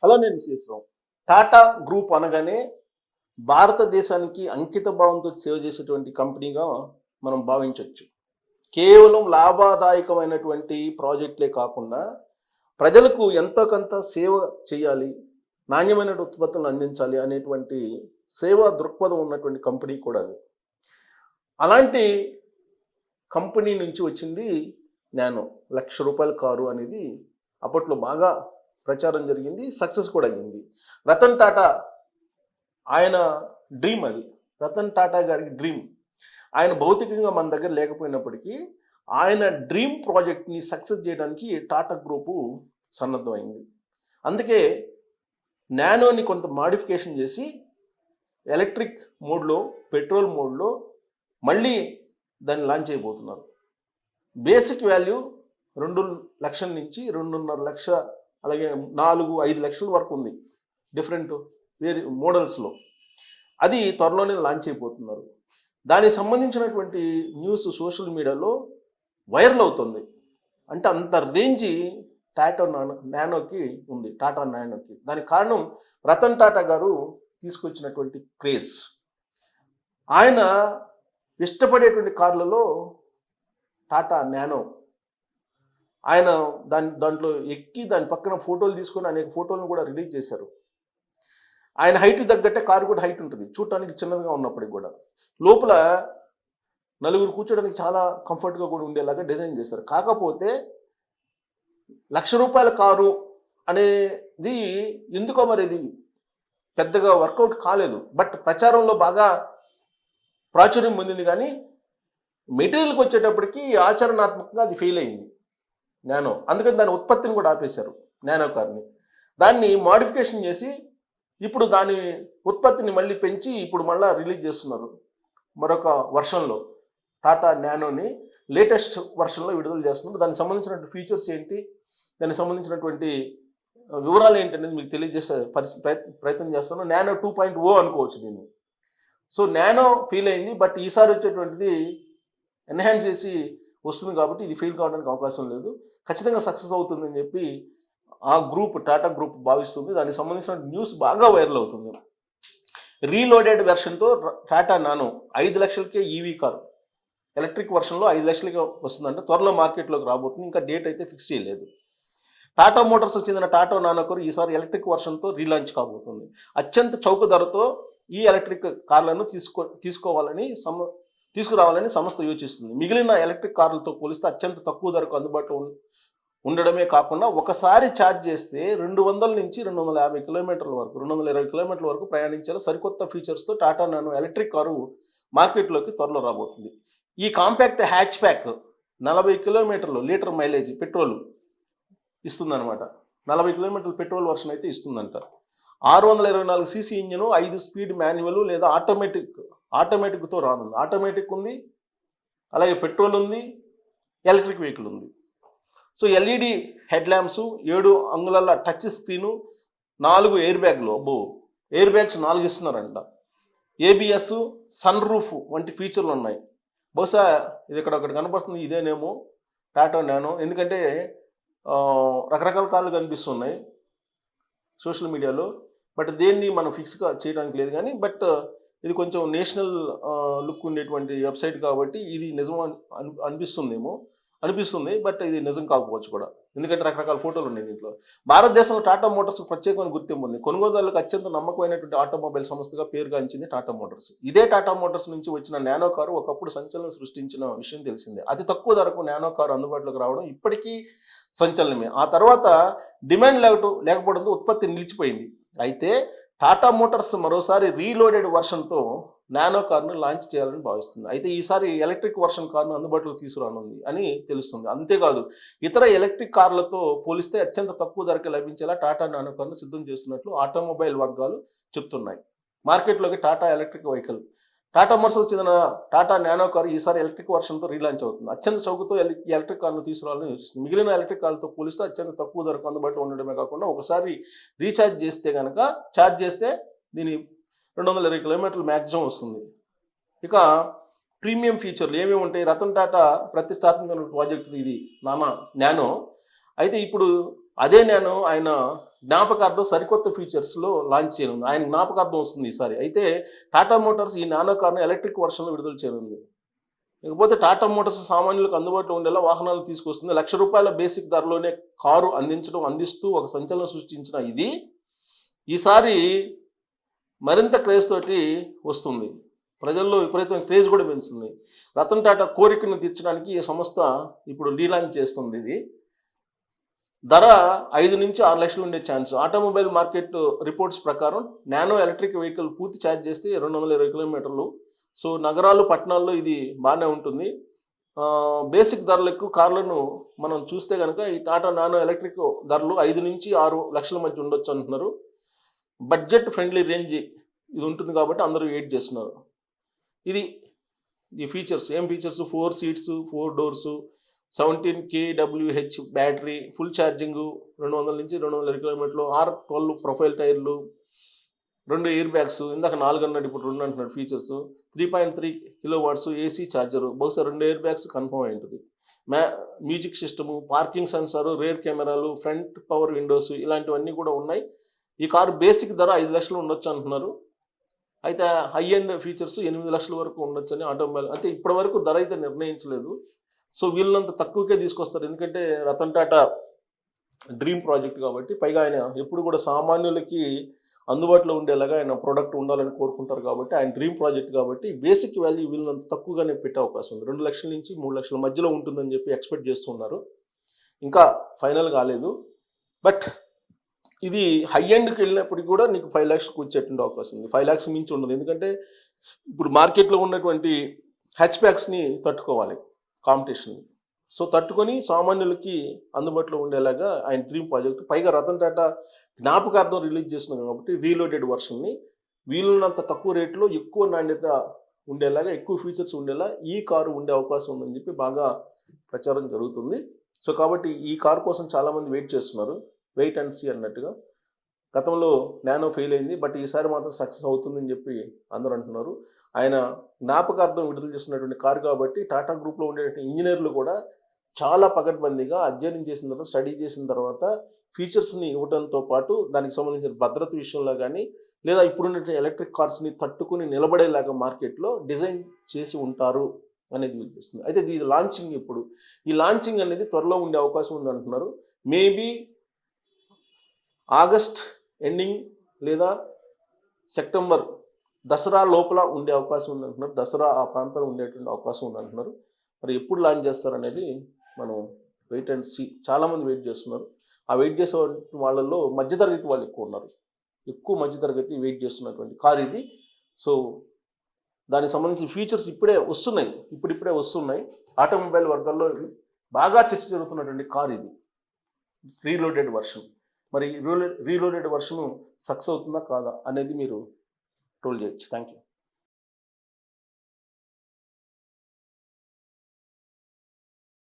కలనేని చేసినాం. టాటా గ్రూప్ అనగానే భారతదేశానికి అంకిత భావంతో సేవ చేసేటువంటి కంపెనీగా మనం భావించవచ్చు. కేవలం లాభదాయకమైనటువంటి ప్రాజెక్టులే కాకుండా ప్రజలకు ఎంతో కొంత సేవ చేయాలి, నాణ్యమైన ఉత్పత్తులను అందించాలి అనేటువంటి సేవా దృక్పథం ఉన్నటువంటి కంపెనీ కూడా అది. అలాంటి కంపెనీ నుంచి వచ్చింది నానో. ₹1,00,000 కారు అనేది అప్పట్లో బాగా ప్రచారం జరిగింది, సక్సెస్ కూడా అయ్యింది. రతన్ టాటా ఆయన డ్రీమ్ అది. రతన్ టాటా గారికి డ్రీమ్. ఆయన భౌతికంగా మన దగ్గర లేకపోయినప్పటికీ ఆయన డ్రీమ్ ప్రాజెక్ట్ని సక్సెస్ చేయడానికి టాటా గ్రూపు సన్నద్ధమైంది. అందుకే నానోని కొంత మాడిఫికేషన్ చేసి ఎలక్ట్రిక్ మోడ్లో, పెట్రోల్ మోడ్లో మళ్ళీ దాన్ని లాంచ్ చేయబోతున్నారు. బేసిక్ వాల్యూ 2,00,000 నుంచి 2.5 లక్ష, అలాగే 4-5 లక్షల వరకు ఉంది డిఫరెంట్ వేరే మోడల్స్లో. అది త్వరలోనే లాంచ్ అయిపోతున్నారు. దానికి సంబంధించినటువంటి న్యూస్ సోషల్ మీడియాలో వైరల్ అవుతుంది. అంటే అంత రేంజ్ టాటా నానోకి ఉంది, టాటా నానోకి. దానికి కారణం రతన్ టాటా గారు తీసుకొచ్చినటువంటి క్రేజ్. ఆయన ఇష్టపడేటువంటి కార్లలో టాటా నానో. ఆయన దాంట్లో ఎక్కి దాని పక్కన ఫోటోలు తీసుకొని అనేక ఫోటోలను కూడా రిలీజ్ చేశారు. ఆయన హైట్ తగ్గట్టే కారు కూడా హైట్ ఉంటుంది, చూడటానికి చిన్నదిగా ఉన్నప్పటికి కూడా. లోపల నలుగురు కూర్చోడానికి చాలా కంఫర్ట్గా కూడా ఉండేలాగా డిజైన్ చేశారు. కాకపోతే ₹1,00,000 కారు అనేది ఎందుకో మరి ఇది పెద్దగా వర్కౌట్ కాలేదు. బట్ ప్రచారంలో బాగా ప్రాచుర్యం పొందింది. కానీ మెటీరియల్కి వచ్చేటప్పటికి ఆచరణాత్మకంగా అది ఫెయిల్ అయింది నానో. అందుకని దాని ఉత్పత్తిని కూడా ఆపేశారు నానో కార్ని. దాన్ని మోడిఫికేషన్ చేసి ఇప్పుడు దాని ఉత్పత్తిని మళ్ళీ పెంచి ఇప్పుడు మళ్ళీ రిలీజ్ చేస్తున్నారు మరొక వర్షన్లో. టాటా నానోని లేటెస్ట్ వర్షన్లో విడుదల చేస్తున్నారు. దానికి సంబంధించినటువంటి ఫీచర్స్ ఏంటి, దానికి సంబంధించినటువంటి వివరాలు ఏంటి అనేది మీకు తెలియజేసే ప్రయత్నం చేస్తాను. నానో 2.0 అనుకోవచ్చు దీన్ని. సో నానో ఫెయిల్ అయింది, బట్ ఈసారి వచ్చేటువంటిది ఎన్హాన్స్ చేసి వస్తుంది కాబట్టి ఇది ఫెయిల్ కావడానికి అవకాశం లేదు, ఖచ్చితంగా సక్సెస్ అవుతుందని చెప్పి ఆ గ్రూప్, టాటా గ్రూప్ భావిస్తుంది. దానికి సంబంధించిన న్యూస్ బాగా వైరల్ అవుతుంది. రీలోడెడ్ వెర్షన్తో టాటా నానో 5 లక్షలకే ఈవీ కారు, ఎలక్ట్రిక్ వర్షన్లో 5 లక్షలకే వస్తుందంటే త్వరలో మార్కెట్లోకి రాబోతుంది. ఇంకా డేట్ అయితే ఫిక్స్ చేయలేదు. టాటా మోటార్స్కి చెందిన టాటా నానో కారు ఈసారి ఎలక్ట్రిక్ వర్షన్తో రీలాంచ్ కాబోతుంది. అత్యంత చౌక ధరతో ఈ ఎలక్ట్రిక్ కార్లను తీసుకురావాలని సంస్థ యోచిస్తుంది. మిగిలిన ఎలక్ట్రిక్ కార్లతో పోలిస్తే అత్యంత తక్కువ ధరకు అందుబాటులో ఉండడమే కాకుండా ఒకసారి ఛార్జ్ చేస్తే 200 నుంచి 250 కిలోమీటర్ల వరకు, 220 కిలోమీటర్ల వరకు ప్రయాణించేలా సరికొత్త ఫీచర్స్తో టాటా నానో ఎలక్ట్రిక్ కారు మార్కెట్లోకి త్వరలో రాబోతుంది. ఈ కాంపాక్ట్ హ్యాచ్ ప్యాక్ 40 కిలోమీటర్లు లీటర్ మైలేజ్ పెట్రోల్ ఇస్తుందన్నమాట. 40 కిలోమీటర్ల పెట్రోల్ వర్షన్ అయితే ఇస్తుందంట. 624 సీసీ ఇంజిన్, 5 స్పీడ్ మాన్యువల్ లేదా ఆటోమేటిక్తో రానుంది. ఆటోమేటిక్ ఉంది, అలాగే పెట్రోల్ ఉంది, ఎలక్ట్రిక్ వెహికల్ ఉంది. సో ఎల్ఈడి హెడ్ ల్యాంప్స్, 7 అంగుళాల టచ్ స్క్రీను, 4 ఎయిర్ బ్యాగ్లు, ఎయిర్ బ్యాగ్స్ 4 ఇస్తున్నారంట. ఏబిఎస్, సన్ రూఫ్ వంటి ఫీచర్లు ఉన్నాయి. బహుశా ఇది ఇక్కడ ఒకటి కనపడుతుంది, ఇదేనేమో టాటా నానో. ఎందుకంటే రకరకాల కార్లు కనిపిస్తున్నాయి సోషల్ మీడియాలో, బట్ దేన్ని మనం ఫిక్స్గా చేయడానికి లేదు. కానీ బట్ ఇది కొంచెం నేషనల్ లుక్ ఉండేటువంటి వెబ్సైట్ కాబట్టి ఇది నిజం అనిపిస్తుంది, బట్ ఇది నిజం కాకపోవచ్చు కూడా, ఎందుకంటే రకరకాల ఫోటోలు ఉన్నాయి దీంట్లో. భారతదేశంలో టాటా మోటార్స్ ప్రత్యేకమైన గుర్తింపు ఉంది. కొనుగోదారులకు అత్యంత నమ్మకమైనటువంటి ఆటోమొబైల్ సంస్థగా పేరుగాంచింది టాటా మోటార్స్. ఇదే టాటా మోటార్స్ నుంచి వచ్చిన నానో కారు ఒకప్పుడు సంచలనం సృష్టించిన విషయం తెలిసిందే. అతి తక్కువ ధరకు నానో కారు అందుబాటులోకి రావడం ఇప్పటికీ సంచలనమే. ఆ తర్వాత డిమాండ్ లేకపోవడంతో ఉత్పత్తి నిలిచిపోయింది. అయితే టాటా మోటార్స్ మరోసారి రీలోడెడ్ వర్షన్తో నానో కార్ను లాంచ్ చేయాలని భావిస్తుంది. అయితే ఈసారి ఎలక్ట్రిక్ వర్షన్ కార్ను అందుబాటులోకి తీసుకురానుంది అని తెలుస్తుంది. అంతేకాదు ఇతర ఎలక్ట్రిక్ కార్లతో పోలిస్తే అత్యంత తక్కువ ధరకే లభించేలా టాటా నానో కార్ను సిద్ధం చేస్తున్నట్లు ఆటోమొబైల్ వర్గాలు చెప్తున్నాయి. మార్కెట్లోకి టాటా ఎలక్ట్రిక్ వెహికల్. టాటా మోటార్స్కి చెందిన టాటా నానో కారు ఈసారి ఎలక్ట్రిక్ వర్షన్తో రీలాంచ్ అవుతుంది. అత్యంత చౌకతో ఎలక్ట్రిక్ కార్ను తీసుకురావాలని యోచిస్తుంది. మిగిలిన ఎలక్ట్రిక్ కార్లతో పోలిస్తే అత్యంత తక్కువ ధరకు అందుబాటులో ఉండడమే కాకుండా ఒకసారి రీఛార్జ్ చేస్తే దీని 220 కిలోమీటర్లు మ్యాక్సిమం వస్తుంది. ఇక ప్రీమియం ఫీచర్లు ఏమేమి ఉంటాయి? రతన్ టాటా ప్రతిష్టాత్మకమైన ప్రాజెక్ట్ ఇది నానో. అయితే ఇప్పుడు అదే నేను ఆయన జ్ఞాపకార్థం సరికొత్త ఫీచర్స్లో లాంచ్ చేయనుంది. ఆయన జ్ఞాపకార్థం వస్తుంది ఈసారి. అయితే టాటా మోటార్స్ ఈ నానో కార్ను ఎలక్ట్రిక్ వర్షన్లో విడుదల చేయనుంది. ఇకపోతే టాటా మోటార్స్ సామాన్యులకు అందుబాటులో ఉండేలా వాహనాలు తీసుకొస్తుంది. ₹1,00,000 బేసిక్ ధరలోనే కారు అందిస్తూ ఒక సంచలనం సృష్టించిన ఇది ఈసారి మరింత క్రేజ్ తోటి వస్తుంది. ప్రజల్లో విపరీతమైన క్రేజ్ కూడా పెంచుతుంది. రతన్ టాటా కోరికను తీర్చడానికి ఈ సంస్థ ఇప్పుడు రీలాంచ్ చేస్తుంది. ఇది ధర 5 నుంచి 6 లక్షలు ఉండే ఛాన్స్. ఆటోమొబైల్ మార్కెట్ రిపోర్ట్స్ ప్రకారం నానో ఎలక్ట్రిక్ వెహికల్ పూర్తి ఛార్జ్ చేస్తే 220 కిలోమీటర్లు. సో నగరాలు పట్టణాల్లో ఇది బాగానే ఉంటుంది. బేసిక్ ధరలకు కార్లను మనం చూస్తే కనుక ఈ టాటా నానో ఎలక్ట్రిక్ ధరలు 5 నుంచి 6 లక్షల మధ్య ఉండొచ్చు అంటున్నారు. బడ్జెట్ ఫ్రెండ్లీ రేంజ్ ఇది ఉంటుంది కాబట్టి అందరూ వెయిట్ చేస్తున్నారు. ఇది ఈ ఫీచర్స్ ఏం features? 4 seats, 4 doors, 17 kWh battery, full charging, 200 నుంచి 220 కిలోమీటర్లు, R12 ప్రొఫైల్ టైర్లు, 2 ఎయిర్ బ్యాగ్స్, ఇందాక 4 అన్నాడు ఇప్పుడు 2 అంటున్నాడు ఫీచర్స్, 3.3 కిలోవాట్స్ ఏసీ ఛార్జరు, బహుశా 2 ఎయిర్ బ్యాగ్స్ కన్ఫర్మ్ అయి ఉంటుంది. మ్యూజిక్ సిస్టము, పార్కింగ్ సెన్సారు, రేర్ కెమెరాలు, ఫ్రంట్ పవర్ విండోస్ ఇలాంటివన్నీ కూడా ఉన్నాయి. ఈ కారు బేసిక్ ధర 5 లక్షలు ఉండొచ్చు అంటున్నారు. అయితే హై ఎండ్ ఫీచర్స్ 8 లక్షల వరకు ఉండొచ్చు అని ఆటోమొబైల్, అంటే ఇప్పటి వరకు ధర అయితే నిర్ణయించలేదు. సో వీళ్ళంత తక్కువకే తీసుకొస్తారు, ఎందుకంటే రతన్ టాటా డ్రీమ్ ప్రాజెక్ట్ కాబట్టి. పైగా ఆయన ఎప్పుడు కూడా సామాన్యులకి అందుబాటులో ఉండేలాగా ఆయన ప్రోడక్ట్ ఉండాలని కోరుకుంటారు కాబట్టి, ఆయన డ్రీమ్ ప్రాజెక్ట్ కాబట్టి బేసిక్ వాల్యూ వీళ్ళంత తక్కువగానే పెట్టే అవకాశం ఉంది. 2 లక్షల నుంచి 3 లక్షల మధ్యలో ఉంటుందని చెప్పి ఎక్స్పెక్ట్ చేస్తున్నారు. ఇంకా ఫైనల్ కాలేదు. బట్ ఇది హై ఎండ్కి వెళ్ళినప్పటికీ కూడా నీకు 5 లక్షలకు వచ్చేటువంటి అవకాశం ఉంది. 5 లక్షలు మించి ఉండదు, ఎందుకంటే ఇప్పుడు మార్కెట్లో ఉన్నటువంటి హ్యాచ్ బ్యాక్స్ని తట్టుకోవాలి కాంపిటీషన్. సో తట్టుకొని సామాన్యులకి అందుబాటులో ఉండేలాగా ఆయన డ్రీమ్ ప్రాజెక్ట్. పైగా రతన్ టాటా జ్ఞాపకార్థం రిలీజ్ చేస్తున్నాం కాబట్టి రీలోడెడ్ వర్షన్ని వీలున్నంత తక్కువ రేట్లో ఎక్కువ నాణ్యత ఉండేలాగా, ఎక్కువ ఫీచర్స్ ఉండేలా ఈ కారు ఉండే అవకాశం ఉందని చెప్పి బాగా ప్రచారం జరుగుతుంది. సో కాబట్టి ఈ కారు కోసం చాలామంది వెయిట్ చేస్తున్నారు. వెయిట్ అండ్ సీ అన్నట్టుగా. గతంలో నానో ఫెయిల్ అయింది, బట్ ఈసారి మాత్రం సక్సెస్ అవుతుందని చెప్పి అందరూ అంటున్నారు. ఆయన జ్ఞాపకార్థం విడుదల చేస్తున్నటువంటి కారు కాబట్టి టాటా గ్రూప్లో ఉండేటువంటి ఇంజనీర్లు కూడా చాలా పకడ్బందీగా అధ్యయనం చేసిన తర్వాత, స్టడీ చేసిన తర్వాత ఫీచర్స్ని ఇవ్వడంతో పాటు దానికి సంబంధించిన భద్రత విషయంలో కానీ, లేదా ఇప్పుడున్న ఎలక్ట్రిక్ కార్స్ని తట్టుకుని నిలబడేలాగా మార్కెట్లో డిజైన్ చేసి ఉంటారు అనేది వినిపిస్తుంది. అయితే ఇది లాంచింగ్ ఎప్పుడు? ఈ లాంచింగ్ అనేది త్వరలో ఉండే అవకాశం ఉంది అంటున్నారు. మేబీ ఆగస్ట్ ఎండింగ్ లేదా సెప్టెంబర్ దసరా లోపల ఉండే అవకాశం ఉందంటున్నారు. దసరా ఆ ప్రాంతంలో ఉండేటువంటి అవకాశం ఉందంటున్నారు. మరి ఎప్పుడు లాంచ్ చేస్తారనేది మనం వెయిట్ అండ్ సీ. చాలామంది వెయిట్ చేస్తున్నారు. ఆ వెయిట్ చేసే వాళ్ళల్లో మధ్యతరగతి వాళ్ళు ఎక్కువ ఉన్నారు. ఎక్కువ మధ్యతరగతి వెయిట్ చేస్తున్నటువంటి కార్ ఇది. సో దానికి సంబంధించిన ఫీచర్స్ ఇప్పుడిప్పుడే వస్తున్నాయి. ఆటోమొబైల్ వర్గాల్లో బాగా చర్చ జరుగుతున్నటువంటి కార్ ఇది, రీలోడెడ్ వర్షన్. మరి రీలోడెడ్ వర్షన్ సక్సెస్ అవుతుందా కాదా అనేది మీరు ట్రోల్ చేయొచ్చు. Thank you.